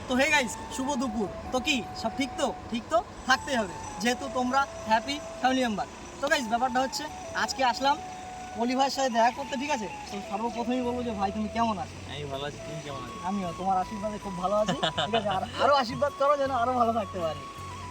তো hey guys, শুভ দুপুর। তো কি সব ঠিক তো? ঠিক তো থাকতেই হবে, যেহেতু তোমরা হ্যাপি ফ্যামিলি মেম্বার। তো গাইস, ব্যাপারটা হচ্ছে আজকে আসলাম অলি ভাইয়ের সাথে দেখা করতে, ঠিক আছে? তো সর্বপ্রথমেই বলবো যে ভাই তুমি কেমন আছো? আমি ভালো আছি, তুমি কেমন আছো? আমিও তোমার আশীর্বাদে খুব ভালো আছি, ঠিক আছে? আর আরও আশীর্বাদ করো যেন আরও ভালো থাকতে পারি।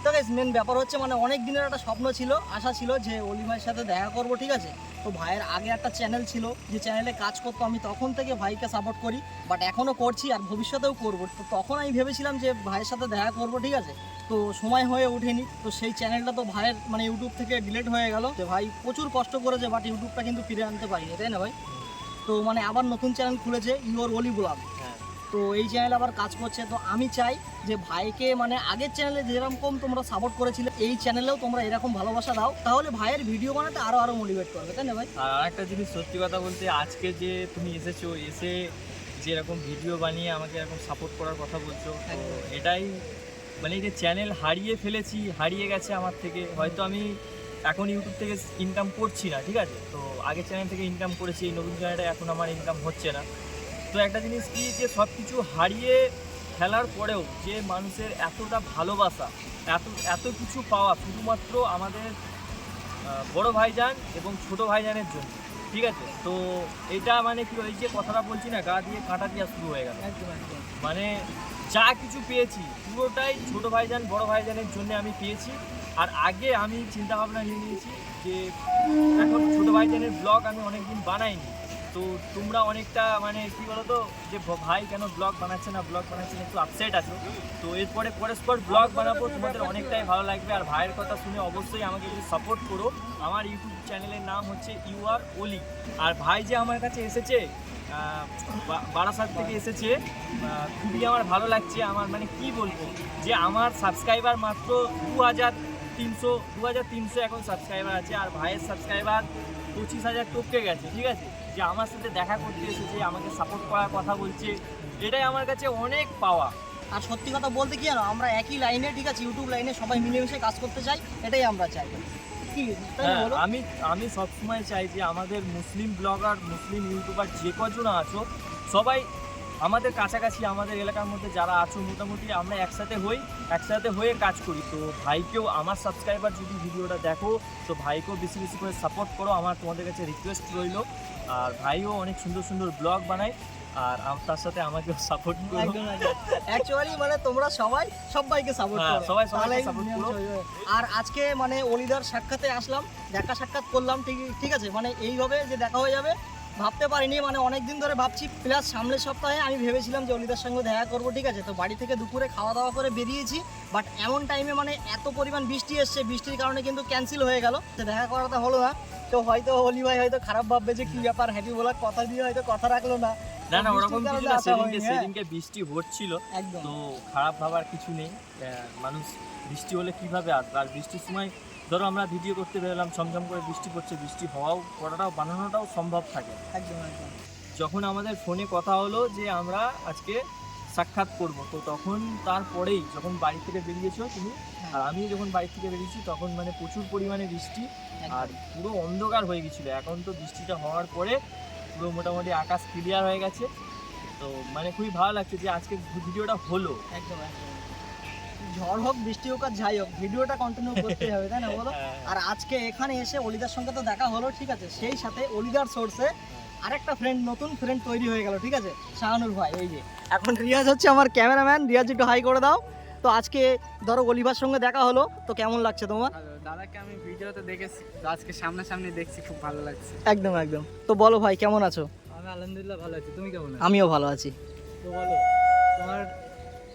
তো গাইস, মেন ব্যাপার হচ্ছে মানে অনেক দিনের একটা স্বপ্ন ছিল, আশা ছিল যে অলি ভাইয়ের সাথে দেখা করব, ঠিক আছে? তো ভাইয়ের আগে একটা চ্যানেল ছিল, যে চ্যানেলে কাজ করতো, আমি তখন থেকে ভাইকে সাপোর্ট করি, বাট এখনও করছি আর ভবিষ্যতেও করব। তো তখন আমি ভেবেছিলাম যে ভাইয়ের সাথে দেখা করব, ঠিক আছে? তো সময় হয়ে ওঠেনি। তো সেই চ্যানেলটা তো ভাইয়ের মানে ইউটিউব থেকে ডিলিট হয়ে গেল। তো ভাই প্রচুর কষ্ট করেছে, বাট ইউটিউবটা কিন্তু ফিরে আনতে পারিনি, তাই না ভাই? তো মানে আবার নতুন চ্যানেল খুলেছে, ইউর অলি ব্লগ। হ্যাঁ, তো এই চ্যানেল আবার কাজ করছে। তো আমি চাই যে ভাইকে মানে আগের চ্যানেলে যেরকম তোমরা সাপোর্ট করেছিলে, এই চ্যানেলেও তোমরা এরকম ভালোবাসা দাও, তাহলে ভাইয়ের ভিডিও বানাতে আরো মোটিভেট করবে, তাই না ভাই? আর আরেকটা জিনিস, সত্যি কথা বলতে আজকে যে তুমি এসেছো, এসে যে এরকম ভিডিও বানিয়ে আমাকে এরকম সাপোর্ট করার কথা বলছো, তো এটাই মানে এই যে চ্যানেল হারিয়ে ফেলেছি, হারিয়ে গেছে আমার থেকে। হয়তো আমি এখন ইউটিউব থেকে ইনকাম করছি না, ঠিক আছে? তো আগের চ্যানেল থেকে ইনকাম করেছি, এই নতুন চ্যানেলটা এখন আমার ইনকাম হচ্ছে না। তো একটা জিনিস কি, যে সব কিছু হারিয়ে ফেলার পরেও যে মানুষের এতটা ভালোবাসা, এত এত কিছু পাওয়া শুধুমাত্র আমাদের বড় ভাইজান এবং ছোট ভাইজানের জন্য, ঠিক আছে? তো এটা মানে কি, ওই যে কথাটা বলছি না, গা দিয়ে কাঁটা দেওয়া শুরু হয়ে গেল। একদম একদম। মানে যা কিছু পেয়েছি পুরোটাই ছোট ভাইজান বড় ভাইজানের জন্য আমি পেয়েছি। আর আগে আমি চিন্তা ভাবনা নিয়ে নিয়েছি যে এখন ছোট ভাইজানের ব্লগ আমি অনেকদিন বানাইনি, তো তোমরা অনেকটা মানে কি বলতো, যে ভাই কেন ব্লগ বানাচ্ছে না একটু আপসেট আছো। তো এরপরে পরস্পর ব্লগ বানাবো, তোমাদের অনেকটাই ভালো লাগবে। আর ভাইয়ের কথা শুনে অবশ্যই আমাকে একটু সাপোর্ট করো। আমার ইউটিউব চ্যানেলের নাম হচ্ছে ইউআর অলি। আর ভাই যে আমার কাছে এসেছে, বারাসাত থেকে এসেছে, খুবই আমার ভালো লাগছে। আমার মানে কি বলবো, যে আমার সাবস্ক্রাইবার মাত্র 2300 এখন সাবস্ক্রাইবার আছে, আর ভাইয়ের সাবস্ক্রাইবার 25,000 টপকে গেছে, ঠিক আছে? যে আমার সাথে দেখা করতে এসেছে, আমাকে সাপোর্ট করার কথা বলছে, এটাই আমার কাছে অনেক পাওয়া। আর সত্যি কথা বলতে কি জানো, আমরা একই লাইনে, ঠিক আছে, ইউটিউব লাইনে সবাই মিলেমিশে কাজ করতে চাই, এটাই আমরা চাই। কি তাই না হ্যাঁ, বলো? আমি সবসময় চাই যে আমাদের মুসলিম ব্লগার, মুসলিম ইউটিউবার যে কজন আছো, সবাই আমাদের কাছাকাছি, আমাদের এলাকার মধ্যে যারা আছো, মোটামুটি আমরা একসাথে হয়ে কাজ করি। তো ভাইকেও, আমার সাবস্ক্রাইবার যদি ভিডিওটা দেখো, তো ভাইকেও বেশি বেশি করে সাপোর্ট করো, আমার তোমাদের কাছে রিকোয়েস্ট রইল। আর ভাইও অনেক সুন্দর সুন্দর ব্লগ বানায়, আর তার সাথে আমাকেও সাপোর্ট করো। একদম একদম। অ্যাকচুয়ালি মানে তোমরা সবাইকে সাপোর্ট হ্যাঁ, করো, সবাইকে তাহলেই সাপোর্ট করো। আর আজকে মানে অলিদার সাক্ষাতে আসলাম, সাক্ষাৎ করলাম, ঠিক আছে? মানে এইভাবে যে দেখা হয়ে যাবে ভাবতে পারিনি, মানে অনেক দিন ধরে ভাবছি। প্লাস সামনের সপ্তাহে আমি ভেবেছিলাম যে অলিদার সঙ্গে দেখা করবো, ঠিক আছে? তো বাড়ি থেকে দুপুরে খাওয়া দাওয়া করে বেরিয়েছি, বাট এমন টাইমে মানে এত পরিমাণ বৃষ্টি এসছে, বৃষ্টির কারণে কিন্তু ক্যান্সেল হয়ে গেল, তো দেখা করাটা হলো না। তো হয়তো অলি ভাই হয়তো খারাপ ভাববে যে কি ব্যাপার, হ্যাপি বলার কথা দিয়ে হয়তো কথা রাখলো না। না, ওরকম কিছু না। সেদিনকে হ্যাঁ। বৃষ্টি হচ্ছিল, একদম। তো খারাপ ভাবার কিছু নেই। মানুষ বৃষ্টি হলে কিভাবে আসবে? আর বৃষ্টির সময় ধরো আমরা ভিডিও করতে বেরোলাম, ঝমঝম করে বৃষ্টি পড়ছে, বৃষ্টি করাটাও বানানোটাও সম্ভব থাকে। একদম একদম। যখন আমাদের ফোনে কথা হলো যে আমরা আজকে সাক্ষাৎ করব, তো তখন তারপরেই যখন বাড়ি থেকে বেরিয়েছো তুমি আর আমি যখন বাড়ি থেকে বেরিয়েছি, তখন মানে প্রচুর পরিমাণে বৃষ্টি, আর পুরো অন্ধকার হয়ে গেছিলো। এখন তো বৃষ্টিটা হওয়ার পরে পুরো মোটামুটি আকাশ ক্লিয়ার হয়ে গেছে। তো মানে খুবই ভালো লাগছে যে আজকে ভিডিওটা হলো। একদম একদম। ঝড় হোক, বৃষ্টি হোক, আর যাই হোক, ভিডিওটা কন্টিনিউ করতেই হবে, তাই না বলো? আর আজকে এখানে এসে অলিদার সঙ্গে তো দেখা হলো, ঠিক আছে? সেই সাথে অলিদার সোর্সে আরেকটা নতুন ফ্রেন্ড তৈরি হয়ে গেল, ঠিক আছে? শাহানুর ভাই, এই যে এখন রিয়াজ হচ্ছে আমার ক্যামেরাম্যান। রিয়াজ একটু হাই করে দাও। তো আজকে ধরো অলিভার সঙ্গে দেখা হলো, তো কেমন লাগছে তোমার? দাদাকে আমি ভিডিওতে দেখেছি, তো আজকে সামনাসামনি দেখছি, খুব ভালো লাগছে। একদম একদম। তো বলো ভাই, কেমন আছো? আমি আলহামদুলিল্লাহ ভালো আছি, তুমি কেমন আছো? আমিও ভালো আছি। তো বলো, তোমার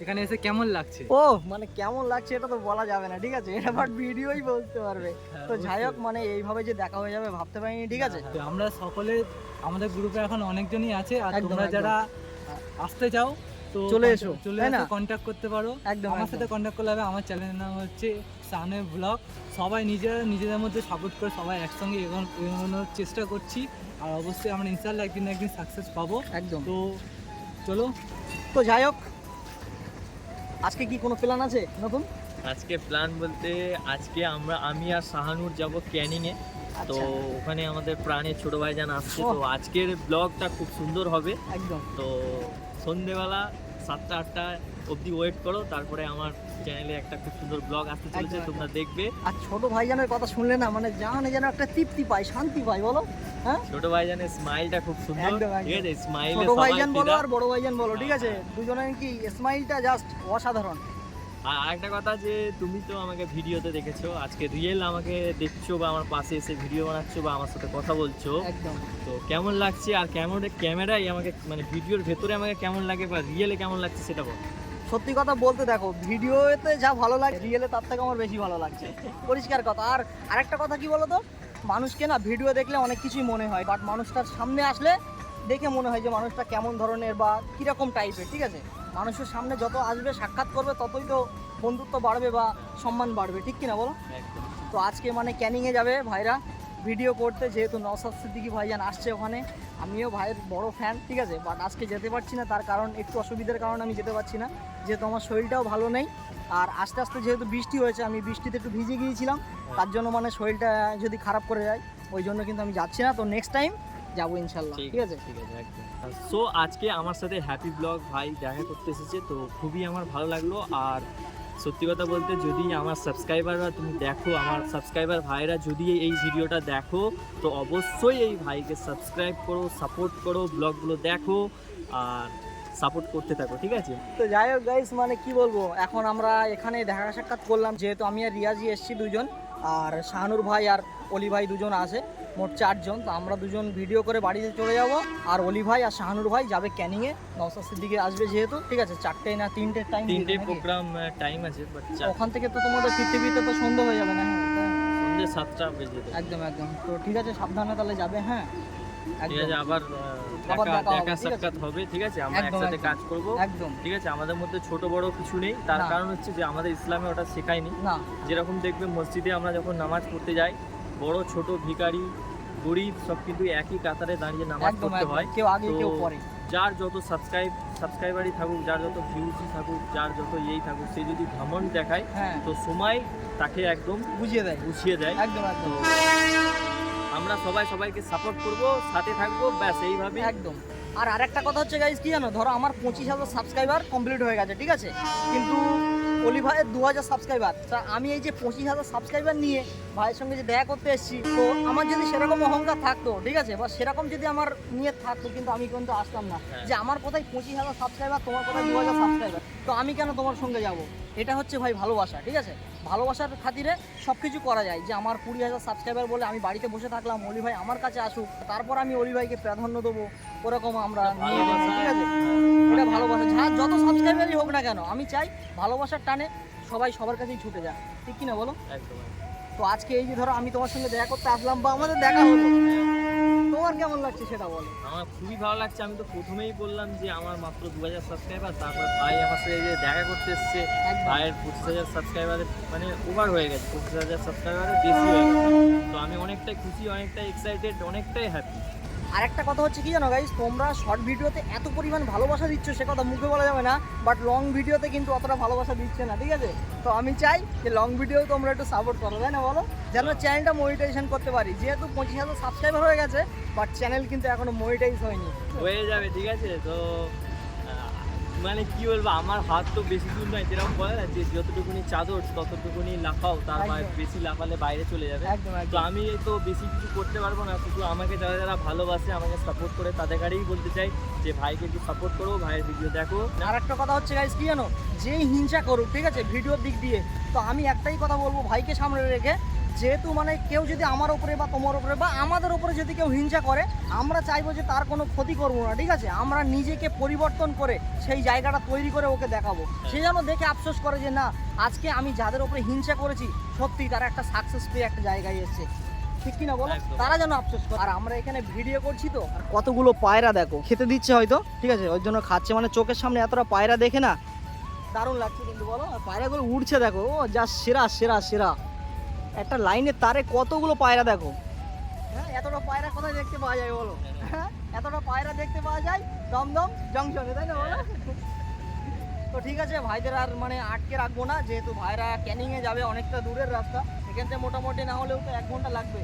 এখানে এসে কেমন লাগছে? ও মানে কেমন লাগছে এটা তো বলা যাবে না, ঠিক আছে? এটা বাট ভিডিওই বলতে পারবে। তো যাই হোক, মানে এইভাবে যে দেখা হয়ে যাবে ভাবতে পারিনি, ঠিক আছে? তো আমরা সকলে, আমাদের গ্রুপে এখন অনেকজনই আছে, আর একদম, তোমরা একদম। যারা আসতে চাও তো চলে এসো, চলে তাই এসে না? কন্ট্যাক্ট করতে পারো। একদম, আমার একদম। সাথে কন্ট্যাক্ট করলে হবে। আমার চ্যানেলের নাম হচ্ছে সানে ব্লগ। সবাই নিজেদের মধ্যে সাপোর্ট করে সবাই একসঙ্গে এগোনোর চেষ্টা করছি, আর অবশ্যই আমরা ইনশাআল্লাহ একদিন না একদিন সাকসেস পাবো। একদম। তো চলো। তো যাই হোক, আজকে কি কোনো প্ল্যান আছে নতুন? আজকে প্ল্যান বলতে, আজকে আমি আর শাহানুর যাব ক্যানিংয়ে। তো আচ্ছা। ওখানে আমাদের প্রাণের ছোট ভাইজান আসছে। ওহ। তো আজকের ব্লগটা খুব সুন্দর হবে। একদম। তো সন্ধেবেলা 7টা 8টা অবধি ওয়েট করো, তারপরে আমার চ্যানেলে একটা খুব সুন্দর ব্লগ আসতে চলেছে, একদম, তোমরা দেখবে। আর ছোট ভাইজানের কথা শুনলে না মানে জানে যেন একটা তৃপ্তি পাই, শান্তি পাই, বলো। হ্যাঁ, ছোট ভাইজানের স্মাইলটা খুব সুন্দর, একদম, একদম। ঠিক আছে? স্মাইলে ছোট সবাই ভাইজান বলো ফিদা। আর বড় ভাইজান বলো, ঠিক আছে, দুজনের কি স্মাইলটা জাস্ট অসাধারণ। আর আরেকটা কথা, যে তুমি তো আমাকে ভিডিওতে দেখেছো, আজকে রিয়েল আমাকে দেখছো বা আমার পাশে এসে ভিডিও বানাচ্ছো বা আমার সাথে কথা বলছো, একদম তো কেমন লাগছে? আর ক্যামেরায় আমাকে মানে ভিডিওর ভেতরে আমাকে কেমন লাগে বা রিয়েলে কেমন লাগছে সেটা বল। সত্যি কথা বলতে দেখো, ভিডিওতে যা ভালো লাগে রিয়েলে তার থেকে আমার বেশি ভালো লাগছে, পরিষ্কার কথা। আর আরেকটা কথা কি বলো তো, মানুষকে না ভিডিও দেখলে অনেক কিছুই মনে হয়, বাট মানুষটার সামনে আসলে দেখে মনে হয় যে মানুষটা কেমন ধরনের বা কীরকম টাইপের, ঠিক আছে? মানুষের সামনে যত আসবে, সাক্ষাৎ করবে, ততই তো বন্ধুত্ব বাড়বে বা সম্মান বাড়বে, ঠিক কিনা বলো? একদম। তো আজকে মানে ক্যানিংয়ে যাবে ভাইরা ভিডিও করতে, যেহেতু নওশাদ সিদ্দিকী ভাইজান আসছে ওখানে, আমিও ভাইয়ের বড় ফ্যান, ঠিক আছে? বাট আজকে যেতে পারছি না, তার কারণ একটু অসুবিধার কারণে আমি যেতে পারছি না, যেহেতু আমার শরীরটাও ভালো নেই। আর আস্তে আস্তে যেহেতু বৃষ্টি হয়েছে, আমি বৃষ্টিতে একটু ভিজে গিয়েছিলাম, তার জন্য মানে শরীরটা যদি খারাপ করে যায়, ওই জন্য কিন্তু আমি যাচ্ছি না। তো নেক্সট টাইম যাবো ইনশাল্লাহ, ঠিক আছে? ঠিক আছে, একদম। সো আজকে আমার সাথে হ্যাপি ব্লগ ভাই দেখা করতে এসেছে, তো খুবই আমার ভালো লাগলো। আর সত্যি কথা বলতে, যদি আমার সাবস্ক্রাইবাররা তুমি দেখো, আমার সাবস্ক্রাইবার ভাইরা যদি এই ভিডিওটা দেখো, তো অবশ্যই এই ভাইকে সাবস্ক্রাইব করো, সাপোর্ট করো, ব্লগগুলো দেখো আর সাপোর্ট করতে থাকো, ঠিক আছে? তো যাই হোক গাইস, মানে কি বলবো, এখন আমরা এখানে দেখা সাক্ষাৎ করলাম, যেহেতু আমি আর রিয়াজি এসেছি দুজন, আর শাহানুর ভাই আর অলি ভাই দুজন আছে, মোট 4 জন। তো আমরা দুজন ভিডিও করে বাড়িতে চলে যাব, আর অলি ভাই আর শাহানুর ভাই যাবে ক্যানিংয়ে, নওশাদ সিদ্দিকী আসবে যেহেতু, ঠিক আছে? 4টে না 3টে টাইম, 3টে প্রোগ্রাম টাইম আছে, বাট ওখান থেকে তো তোমাদের ফিরতে ফিরতে তো সন্ধ্যা হয়ে যাবে না? সন্ধ্যে 7টা বেজে যাবে। একদম একদম। তো ঠিক আছে, সাবধানে তাহলে যাবে। হ্যাঁ, ঠিক আছে, আবার আবার দেখা হবে, দেখা ঠিক আছে? সাক্ষাৎ হবে, ঠিক আছে? আমরা একদম, একসাথে একদম। কাজ করব, একদম ঠিক আছে? আমাদের মধ্যে ছোট বড় কিছু নেই, তার না। কারণ হচ্ছে যে আমাদের ইসলামে ওটা শেখায়নি। না, যেরকম দেখবে মসজিদে আমরা যখন নামাজ পড়তে যাই, বড় ছোট ভিখারি গরিব সব কিন্তু একই কাতারে দাঁড়িয়ে নামাজ একদম পড়তে একদম। হয়। কেউ আগে তো কেউ পরে। যার যত সাবস্ক্রাইবারই থাকুক, যার যত ভিউজই থাকুক, যার যত থাকুক, সে যদি ভ্রমণ দেখায়, হ্যাঁ, তো সময় তাকে একদম বুঝিয়ে দেয়। গুছিয়ে দেয়। একদম একদম। তো আমরা সবাই সবাইকে সাপোর্ট করব, সাথে থাকবো, ব্যাস এইভাবে। একদম। আর আরেকটা কথা হচ্ছে গাইজ, কি জানো, ধরো আমার 25,000 সাবস্ক্রাইবার কমপ্লিট হয়ে গেছে, ঠিক আছে? কিন্তু অলি ভাইয়ের 2,000 সাবস্ক্রাইবার। তা আমি এই যে 25,000 সাবস্ক্রাইবার নিয়ে ভাইয়ের সঙ্গে যে দেখা করতে এসেছি, তো আমার যদি সেরকম অহংকার থাকতো, ঠিক আছে, বা সেরকম যদি আমার নিয়ে থাকতো, কিন্তু আমি কিন্তু আসতাম না। যে আমার কোথায় 25,000 সাবস্ক্রাইবার, তোমার কোথায় 2,000 সাবস্ক্রাইবার, তো আমি কেন তোমার সঙ্গে যাব? এটা হচ্ছে ভাই ভালোবাসা, ঠিক আছে? ভালোবাসার খাতিরে সব কিছু করা যায়। যে আমার 20,000 সাবস্ক্রাইবার বলে আমি বাড়িতে বসে থাকলাম, অলি ভাই আমার কাছে আসুক, তারপর আমি অলি ভাইকে প্রাধান্য দেবো, ওরকম আমরা নিয়ে নিই, ঠিক আছে? এটা ভালোবাসা। যত সাবস্ক্রাইবারই হোক না কেন, আমি চাই ভালোবাসার টানে সবাই সবার কাছেই ছুটে যাক, ঠিক কিনা বলো? একদম। তো আজকে এই যে ধরো আমি তোমার সঙ্গে দেখা করতে আসলাম বা আমাদের দেখা হলো, তোমার কেমন লাগছে সেটা বলো? আমার খুবই ভালো লাগছে। আমি তো প্রথমেই বললাম যে আমার মাত্র 2,000 সাবস্ক্রাইবার, তারপর ভাই আমার সাথে যে দেখা করতে এসছে, একদম। ভাইয়ের 25,000 সাবস্ক্রাইবারের মানে ওভার হয়ে গেছে, 25,000 সাবস্ক্রাইবারের বেশি হয়ে গেছে। তো আমি অনেকটাই খুশি, অনেকটাই এক্সাইটেড, অনেকটাই হ্যাপি। আর একটা কথা হচ্ছে কি জানো গাইস, তোমরা শর্ট ভিডিওতে এত পরিমাণ ভালোবাসা দিচ্ছ, সে কথা মুখে বলা যাবে না, বাট লং ভিডিওতে কিন্তু অতটা ভালোবাসা দিচ্ছে না, ঠিক আছে? তো আমি চাই যে লং ভিডিও তোমরা একটু সাপোর্ট করো, তাই না বলো? যেন চ্যানেলটা মনিটাইজেশন করতে পারি। যেহেতু 25,000 সাবস্ক্রাইবার হয়ে গেছে, বাট চ্যানেল কিন্তু এখনো মনিটাইজ হয়নি। হয়ে যাবে, ঠিক আছে? তো মানে কি বলবো, আমার হাত তো বেশি দূর নয়, যেরকম বলে না যে যতটুকুনি চাদর ততটুকুনি লাফাও, তার একদম। বেশি লাফালে বাইরে চলে যাবে। একদম তো একদম। আমি তো বেশি কিছু করতে পারবো না, শুধু আমাকে যারা যারা ভালোবাসে, আমাকে সাপোর্ট করে, তাদের গাড়িই বলতে চাই যে ভাইকে একটু সাপোর্ট করো, ভাইয়ের ভিডিও দেখো। আর একটা কথা হচ্ছে গাইস, কি জানো, যেই হিংসা করুক, ঠিক আছে, ভিডিওর দিক দিয়ে, তো আমি একটাই কথা বলবো ভাইকে সামনে রেখে, যেহেতু মানে কেউ যদি আমার ওপরে বা তোমার ওপরে বা আমাদের ওপরে যদি কেউ হিংসা করে, আমরা চাইবো যে তার কোনো ক্ষতি করবো না, ঠিক আছে? আমরা নিজেকে পরিবর্তন করে সেই জায়গাটা তৈরি করে ওকে দেখাবো। সে যেন দেখে আফসোস করে যে না, আজকে আমি যাদের ওপরে হিংসা করেছি, সত্যি তারা একটা সাকসেস পেয়ে একটা জায়গায় এসেছে, ঠিক কিনা বলো? একদম। তারা যেন আফসোস করে। আর আমরা এখানে ভিডিও করছি, তো আর কতগুলো পায়রা দেখো, খেতে দিচ্ছে হয়তো, ঠিক আছে, ওই জন্য খাচ্ছে, মানে চোখের সামনে এতটা পায়রা দেখে না দারুণ লাগছে কিন্তু, বলো? আর পায়রাগুলো উড়ছে দেখো, ও যা সেরা সেরা সেরা, একটা লাইনের তারে কতগুলো পায়রা দেখো। হ্যাঁ, এতটা পায়রা কোথায় দেখতে পাওয়া যায় বলো? হ্যাঁ, এতটা পায়রা দেখতে পাওয়া যায় দমদম জংশনে, তাই না বলো? তো ঠিক আছে, ভাইদের আর মানে আটকে রাখবো না, যেহেতু ভাইরা ক্যানিংয়ে যাবে, অনেকটা দূরের রাস্তা, এখান থেকে মোটামুটি না হলেও তো 1 ঘন্টা লাগবে,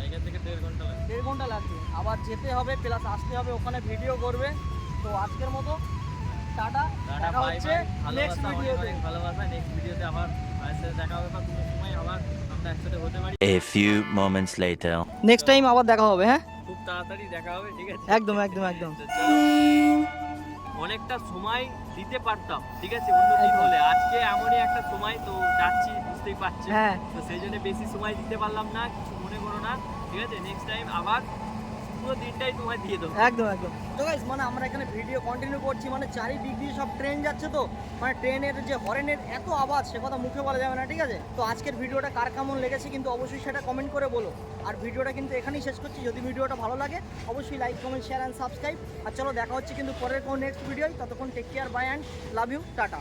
এখান থেকে 1.5 ঘন্টা লাগে। 1.5 ঘন্টা লাগবে। আবার যেতে হবে, প্লাস আসতে হবে, ওখানে ভিডিও করবে। তো আজকের মতো টাটা, টাটা, দেখা বাই হচ্ছে বাই, নেক্সট ভালোবাসা, অনেক ভিডিওতে। অনেক ভালোবাসা। নেক্সট ভিডিওতে আবার ভাইয়ের সাথে দেখা হবে বা কোনো সময় আবার আমরা একসাথে হতে পারি। A few moments later. Next time আবার দেখা হবে, হ্যাঁ খুব তাড়াতাড়ি দেখা হবে, ঠিক আছে? একদম একদম একদম। তো চলো, অনেকটা সময় দিতে পারতাম, ঠিক আছে, অন্য দিন একদম। হলে। আজকে এমনই একটা সময়, তো যাচ্ছি, বুঝতেই পারছি। হ্যাঁ তো সেই জন্য বেশি সময় দিতে পারলাম না, কিছু মনে করো না, ঠিক আছে? নেক্সট টাইম আবার পুরো দিনটাই তোমায় দিয়ে দেবো। একদম একদম। তো গাইস মানে আমরা এখানে ভিডিও কন্টিনিউ করছি, মানে চারিদিক দিয়ে সব ট্রেন যাচ্ছে, তো মানে ট্রেনের যে হরেনের এত আওয়াজ সে কথা মুখে বলা যাবে না, ঠিক আছে? তো আজকের ভিডিওটা কার কেমন লেগেছে কিন্তু অবশ্যই সেটা কমেন্ট করে বলো। আর ভিডিওটা কিন্তু এখানেই শেষ করছি। যদি ভিডিওটা ভালো লাগে অবশ্যই like comment share and subscribe. আর চলো দেখা হচ্ছে কিন্তু পরের কোনো নেক্সট ভিডিও। ততক্ষণ take care, bye and love you, tata.